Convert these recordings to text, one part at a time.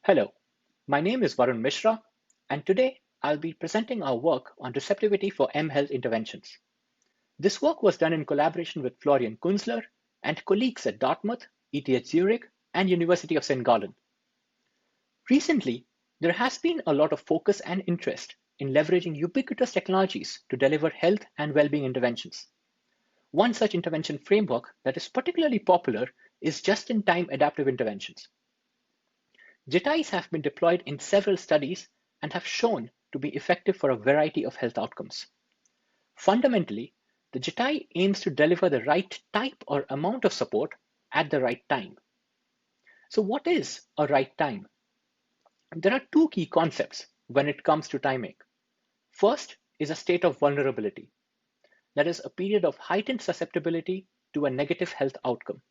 Hello, my name is Varun Mishra, and today I'll be presenting our work on receptivity for mHealth interventions. This work was done in collaboration with Florian Künzler and colleagues at Dartmouth, ETH Zurich, and University of St. Gallen. Recently, there has been a lot of focus and interest in leveraging ubiquitous technologies to deliver health and well-being interventions. One such intervention framework that is particularly popular is just-in-time adaptive interventions. JITIs have been deployed in several studies and have shown to be effective for a variety of health outcomes. Fundamentally, the JITI aims to deliver the right type or amount of support at the right time. So what is a right time? There are two key concepts when it comes to timing. First is a state of vulnerability. That is a period of heightened susceptibility to a negative health outcome.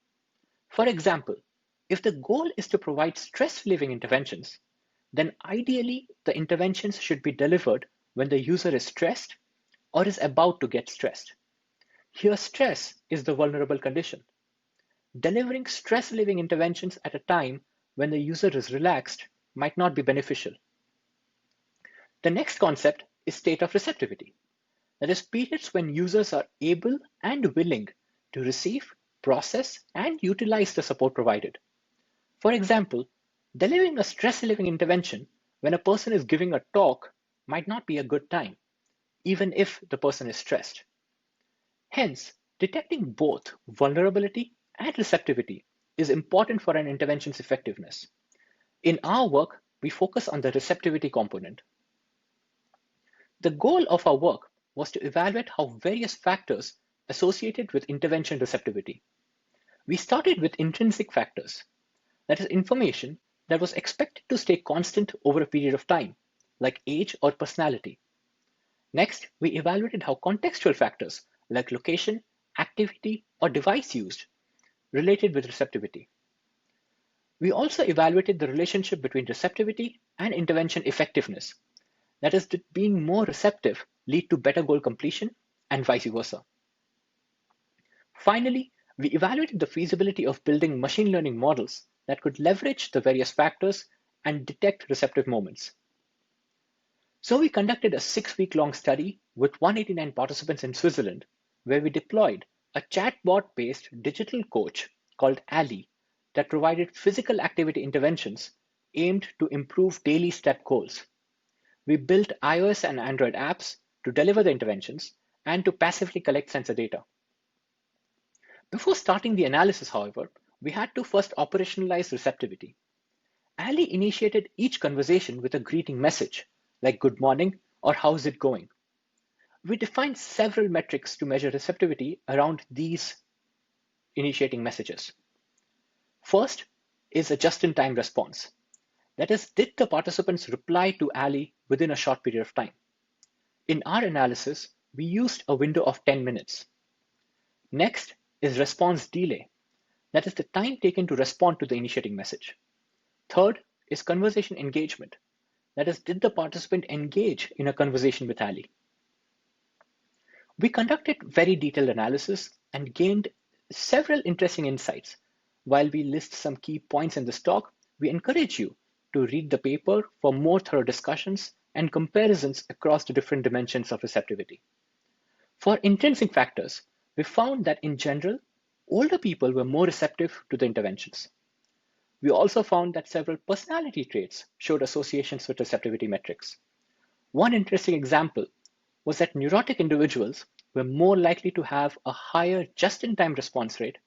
For example, if the goal is to provide stress relieving interventions, then ideally the interventions should be delivered when the user is stressed or is about to get stressed. Here, stress is the vulnerable condition. Delivering stress relieving interventions at a time when the user is relaxed might not be beneficial. The next concept is state of receptivity. That is, periods when users are able and willing to receive, process, and utilize the support provided. For example, delivering a stress relieving intervention when a person is giving a talk might not be a good time, even if the person is stressed. Hence, detecting both vulnerability and receptivity is important for an intervention's effectiveness. In our work, we focus on the receptivity component. The goal of our work was to evaluate how various factors associated with intervention receptivity. We started with intrinsic factors, that is, information that was expected to stay constant over a period of time, like age or personality. Next, we evaluated how contextual factors like location, activity, or device used related with receptivity. We also evaluated the relationship between receptivity and intervention effectiveness. That is, did being more receptive lead to better goal completion and vice versa. Finally, we evaluated the feasibility of building machine learning models that could leverage the various factors and detect receptive moments. So we conducted a 6-week-long study with 189 participants in Switzerland, where we deployed a chatbot-based digital coach called Ali that provided physical activity interventions aimed to improve daily step goals. We built iOS and Android apps to deliver the interventions and to passively collect sensor data. Before starting the analysis, however, we had to first operationalize receptivity. Ali initiated each conversation with a greeting message, like good morning or how's it going. We defined several metrics to measure receptivity around these initiating messages. First is a just-in-time response. That is, did the participants reply to Ali within a short period of time? In our analysis, we used a window of 10 minutes. Next is response delay. That is the time taken to respond to the initiating message. Third is conversation engagement. That is, did the participant engage in a conversation with Ali? We conducted very detailed analysis and gained several interesting insights. While we list some key points in this talk, we encourage you to read the paper for more thorough discussions and comparisons across the different dimensions of receptivity. For intrinsic factors, we found that in general, older people were more receptive to the interventions. We also found that several personality traits showed associations with receptivity metrics. One interesting example was that neurotic individuals were more likely to have a higher just-in-time response rate,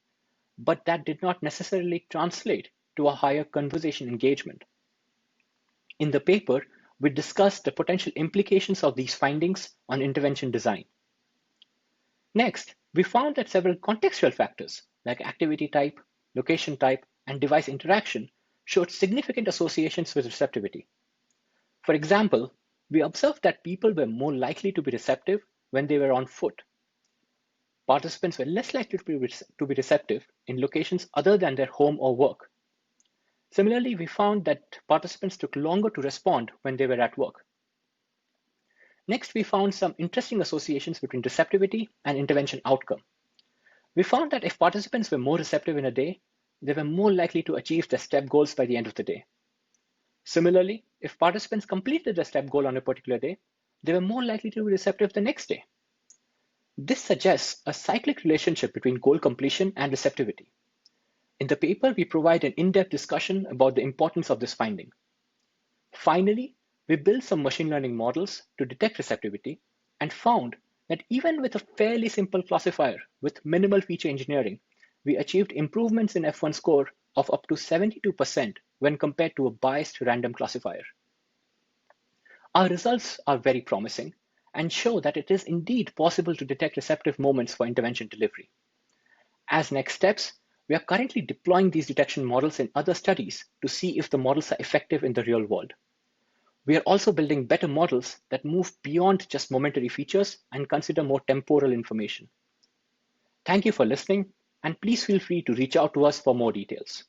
but that did not necessarily translate to a higher conversation engagement. In the paper, we discussed the potential implications of these findings on intervention design. Next, we found that several contextual factors like activity type, location type, and device interaction showed significant associations with receptivity. For example, we observed that people were more likely to be receptive when they were on foot. Participants were less likely to be receptive in locations other than their home or work. Similarly, we found that participants took longer to respond when they were at work. Next, we found some interesting associations between receptivity and intervention outcome. We found that if participants were more receptive in a day, they were more likely to achieve their step goals by the end of the day. Similarly, if participants completed a step goal on a particular day, they were more likely to be receptive the next day. This suggests a cyclic relationship between goal completion and receptivity. In the paper, we provide an in-depth discussion about the importance of this finding. Finally, we built some machine learning models to detect receptivity and found that even with a fairly simple classifier with minimal feature engineering, we achieved improvements in F1 score of up to 72% when compared to a biased random classifier. Our results are very promising and show that it is indeed possible to detect receptive moments for intervention delivery. As next steps, we are currently deploying these detection models in other studies to see if the models are effective in the real world. We are also building better models that move beyond just momentary features and consider more temporal information. Thank you for listening, and please feel free to reach out to us for more details.